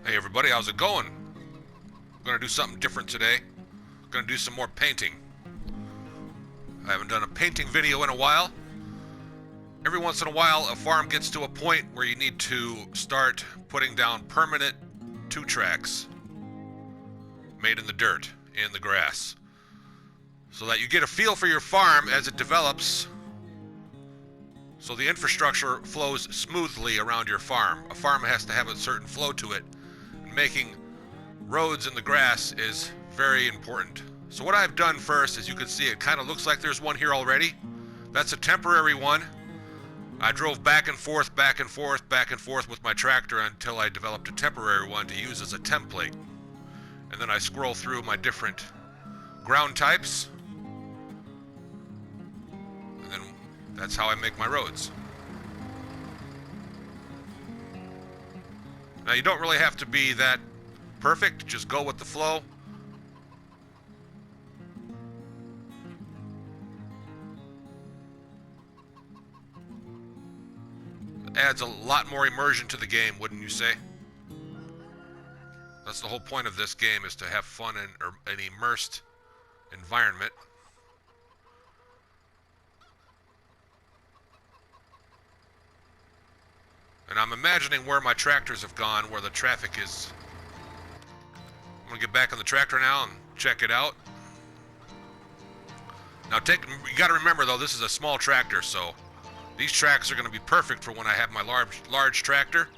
Hey everybody, how's it going? I'm gonna do something different today. I'm gonna do some more painting. I haven't done a painting video in a while. Every once in a while, a farm gets to a point where you need to start putting down permanent 2-tracks made in the dirt, in the grass, so that you get a feel for your farm as it develops, so the infrastructure flows smoothly around your farm. A farm has to have a certain flow to it. Making roads in the grass is very important. So what I've done first, as you can see, it kind of looks like there's one here already. That's a temporary one. I drove back and forth with my tractor until I developed a temporary one to use as a template. And then I scroll through my different ground types. And then that's how I make my roads. Now you don't really have to be that perfect, just go with the flow. It adds a lot more immersion to the game, wouldn't you say? That's the whole point of this game, is to have fun in an immersed environment. And I'm imagining where my tractors have gone, where the traffic is. I'm gonna get back on the tractor now and check it out. Now you gotta remember though, this is a small tractor, so these tracks are gonna be perfect for when I have my large tractor.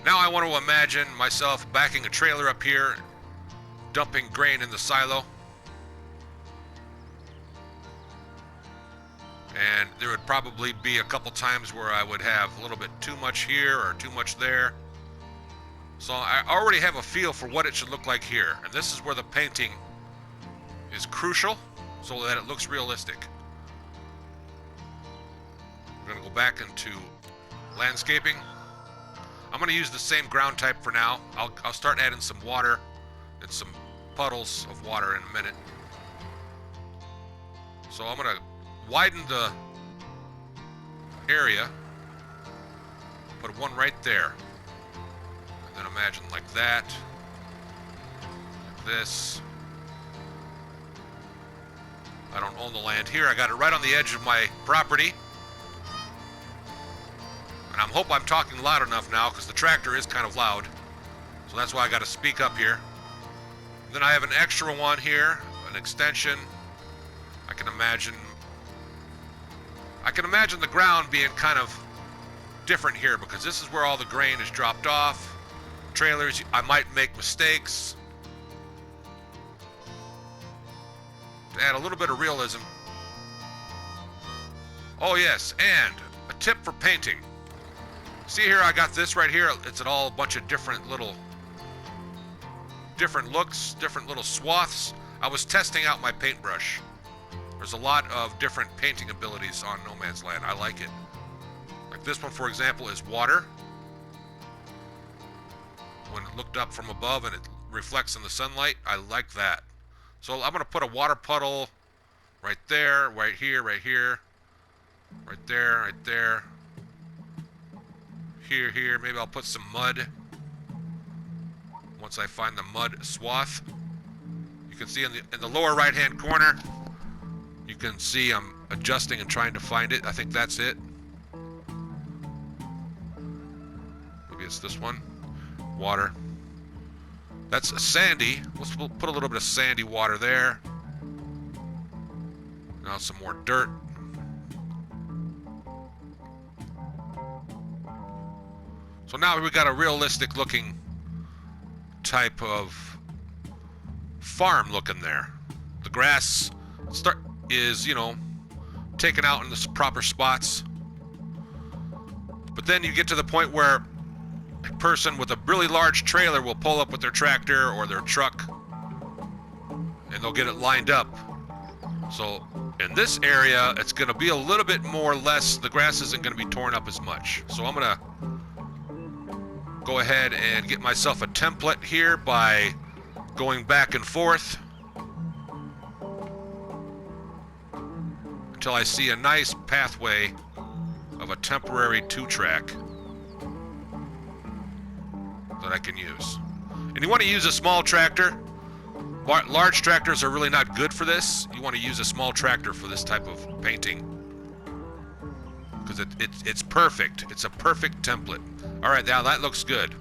Now I want to imagine myself backing a trailer up here, dumping grain in the silo. And there would probably be a couple times where I would have a little bit too much here or too much there. So I already have a feel for what it should look like here. And this is where the painting is crucial, so that it looks realistic. We're going to go back into landscaping. I'm going to use the same ground type for now. I'll start adding some water and some puddles of water in a minute. So I'm going to widen the area, put one right there, and then imagine like that, like this. I don't own the land here, I got it right on the edge of my property, and I hope I'm talking loud enough now, because the tractor is kind of loud, so that's why I got to speak up here. Then I have an extra one here, an extension. I can imagine the ground being kind of different here, because this is where all the grain is dropped off. Trailers, I might make mistakes. To add a little bit of realism. Oh yes, and a tip for painting. See here, I got this right here. It's all a bunch of different looks, different little swaths. I was testing out my paintbrush. There's a lot of different painting abilities on No Man's Land. I like it. Like this one, for example, is water. When it looked up from above and it reflects in the sunlight, I like that. So I'm going to put a water puddle right there, right here, right here, right there, right there, here. Maybe I'll put some mud once I find the mud swath. You can see in the lower right-hand corner, you can see I'm adjusting and trying to find it. I think that's it. Maybe it's this one. Water. That's sandy. We'll put a little bit of sandy water there. Now some more dirt. So now we got a realistic looking type of farm looking there. The grass is, you know, taken out in the proper spots. But then you get to the point where a person with a really large trailer will pull up with their tractor or their truck, and they'll get it lined up. So in this area, it's going to be a little bit more less, the grass isn't going to be torn up as much. So I'm going to go ahead and get myself a template here by going back and forth until I see a nice pathway of a temporary 2-track. that I can use. And you want to use a small tractor. Large tractors are really not good for this. You want to use a small tractor for this type of painting. Because it's perfect. It's a perfect template. Alright, now that looks good.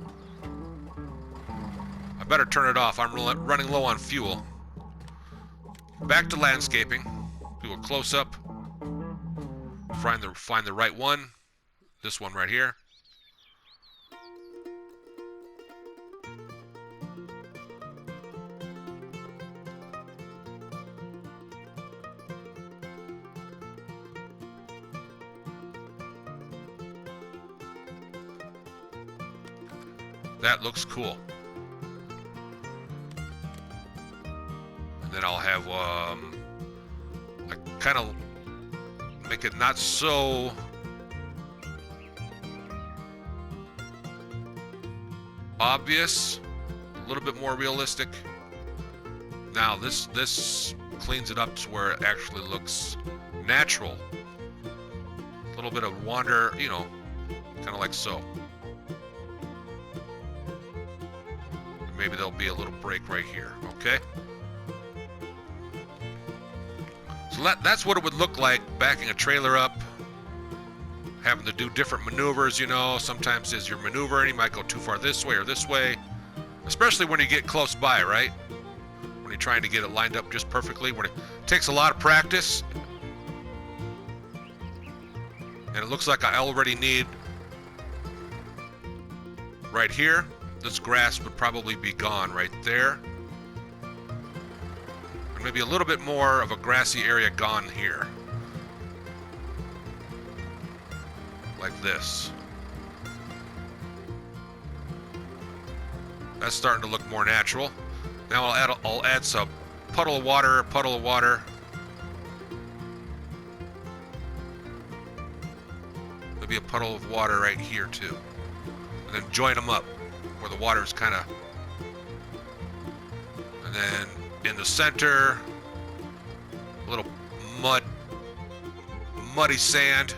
I better turn it off. I'm running low on fuel. Back to landscaping. Do a close-up. Find the right one. This one right here. That looks cool. And then I'll have, I kind of make it not so obvious, a little bit more realistic. Now this cleans it up to where it actually looks natural. A little bit of wander, you know, kind of like so. Maybe there'll be a little break right here, okay? So that's what it would look like backing a trailer up, having to do different maneuvers, you know. Sometimes as you're maneuvering, you might go too far this way or this way, especially when you get close by, right? When you're trying to get it lined up just perfectly, when it takes a lot of practice. And it looks like I already need right here. This grass would probably be gone right there. And maybe a little bit more of a grassy area gone here. Like this. That's starting to look more natural. Now I'll add some puddle of water. Maybe a puddle of water right here too. And then join them up where the water is kind of, and then in the center, a little muddy sand.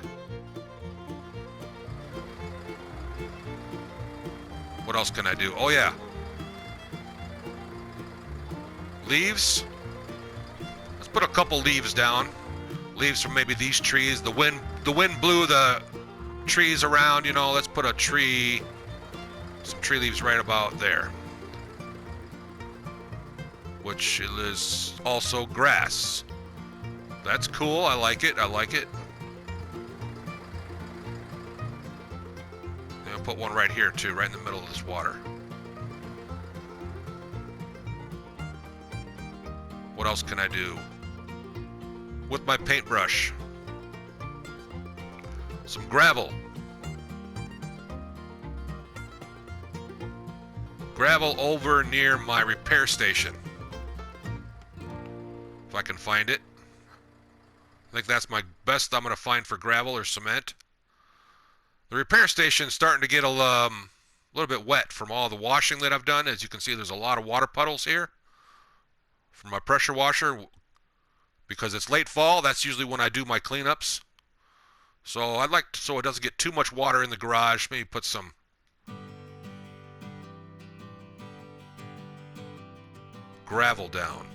What else can I do? Oh yeah, leaves. Let's put a couple leaves down. Leaves from maybe these trees. The wind blew the trees around. You know, let's put a tree. Some tree leaves right about there, which is also grass. That's cool. I like it. I'll put one right here too, right in the middle of this water. What else can I do with my paintbrush? Some gravel. Gravel over near my repair station. If I can find it. I think that's my best I'm going to find for gravel or cement. The repair station's starting to get a little bit wet from all the washing that I've done. As you can see, there's a lot of water puddles here from my pressure washer. Because it's late fall, that's usually when I do my cleanups. So I'd like to, so it doesn't get too much water in the garage, maybe put some gravel down.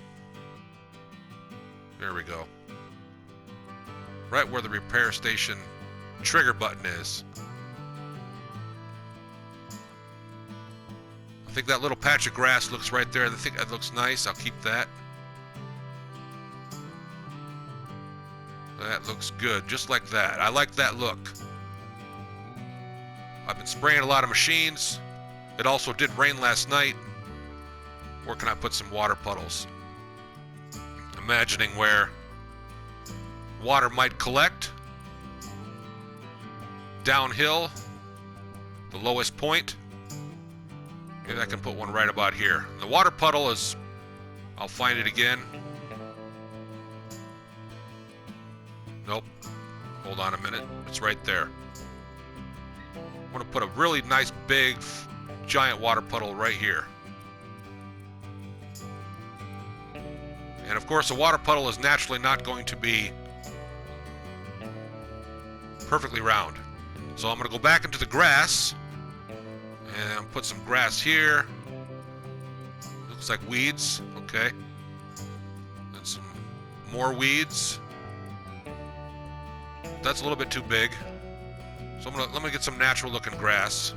There we go. Right where the repair station trigger button is. I think that little patch of grass looks right there. I think that looks nice. I'll keep that. That looks good, just like that. I like that look. I've been spraying a lot of machines. It also did rain last night. Where can I put some water puddles? Imagining where water might collect. Downhill, the lowest point. Maybe I can put one right about here. The water puddle is, I'll find it again. Nope. Hold on a minute. It's right there. I want to put a really nice big giant water puddle right here. And of course, a water puddle is naturally not going to be perfectly round. So I'm going to go back into the grass And put some grass here. Looks like weeds. Okay. And some more weeds. That's a little bit too big. So let me get some natural looking grass.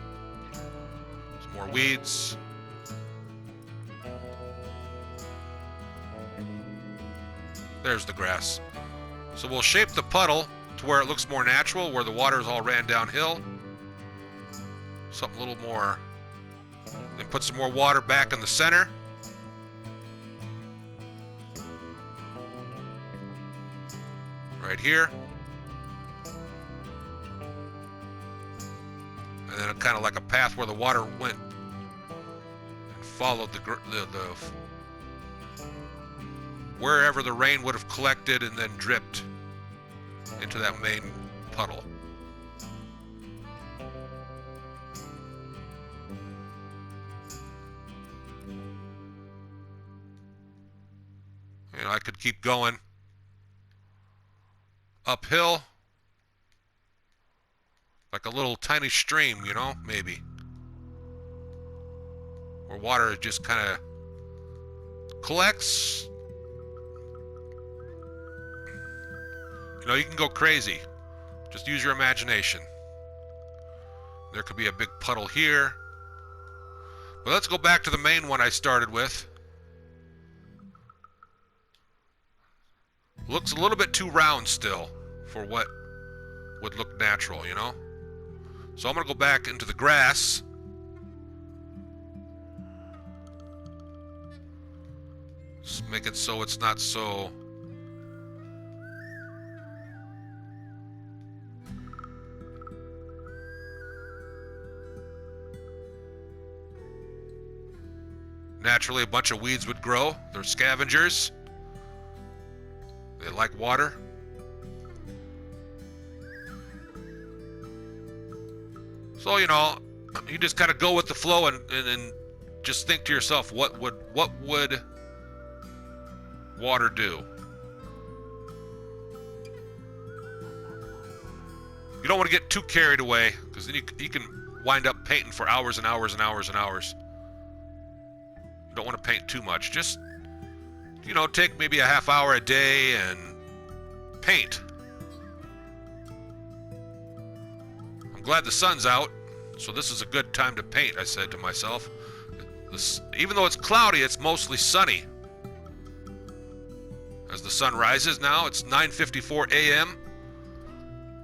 Some more weeds. There's the grass. So we'll shape the puddle to where it looks more natural, where the water's all ran downhill. Something a little more. Then put some more water back in the center. Right here. And then kind of like a path where the water went and followed the wherever the rain would have collected and then dripped into that main puddle. You know, I could keep going uphill like a little tiny stream, you know, maybe, where water just kind of collects. You know, you can go crazy. Just use your imagination. There could be a big puddle here. But let's go back to the main one I started with. Looks a little bit too round still for what would look natural, you know? So I'm going to go back into the grass. Just make it so it's not so... Naturally, a bunch of weeds would grow. They're scavengers. They like water. So, you know, you just kind of go with the flow and just think to yourself, what would water do? You don't want to get too carried away, because then you can wind up painting for hours and hours and hours and hours. You don't want to paint too much. Just, you know, take maybe a half hour a day and paint. I'm glad the sun's out, so this is a good time to paint, I said to myself. Even though it's cloudy, it's mostly sunny. As the sun rises now, it's 9:54 a.m.,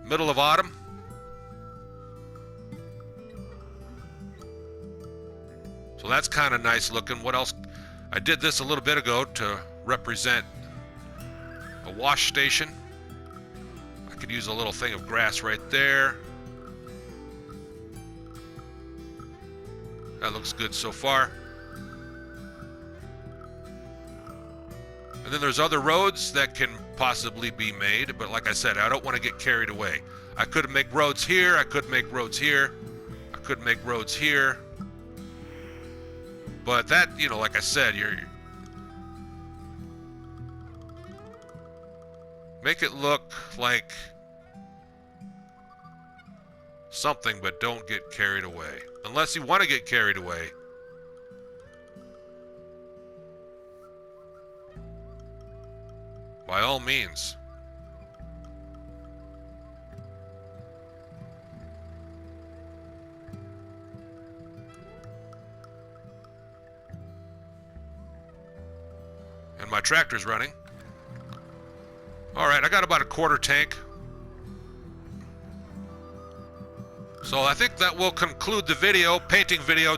middle of autumn. So that's kind of nice looking. What else? I did this a little bit ago to represent a wash station. I could use a little thing of grass right there. That looks good so far. And then there's other roads that can possibly be made, but like I said, I don't want to get carried away. I could make roads here, I could make roads here, I could make roads here. But that, you know, like I said, make it look like something, but don't get carried away. Unless you want to get carried away. By all means. And my tractor's running. Alright, I got about a quarter tank. So I think that will conclude the video, painting video.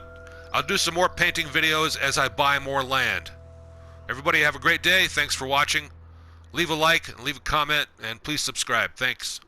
I'll do some more painting videos as I buy more land. Everybody have a great day. Thanks for watching. Leave a like, leave a comment, and please subscribe. Thanks.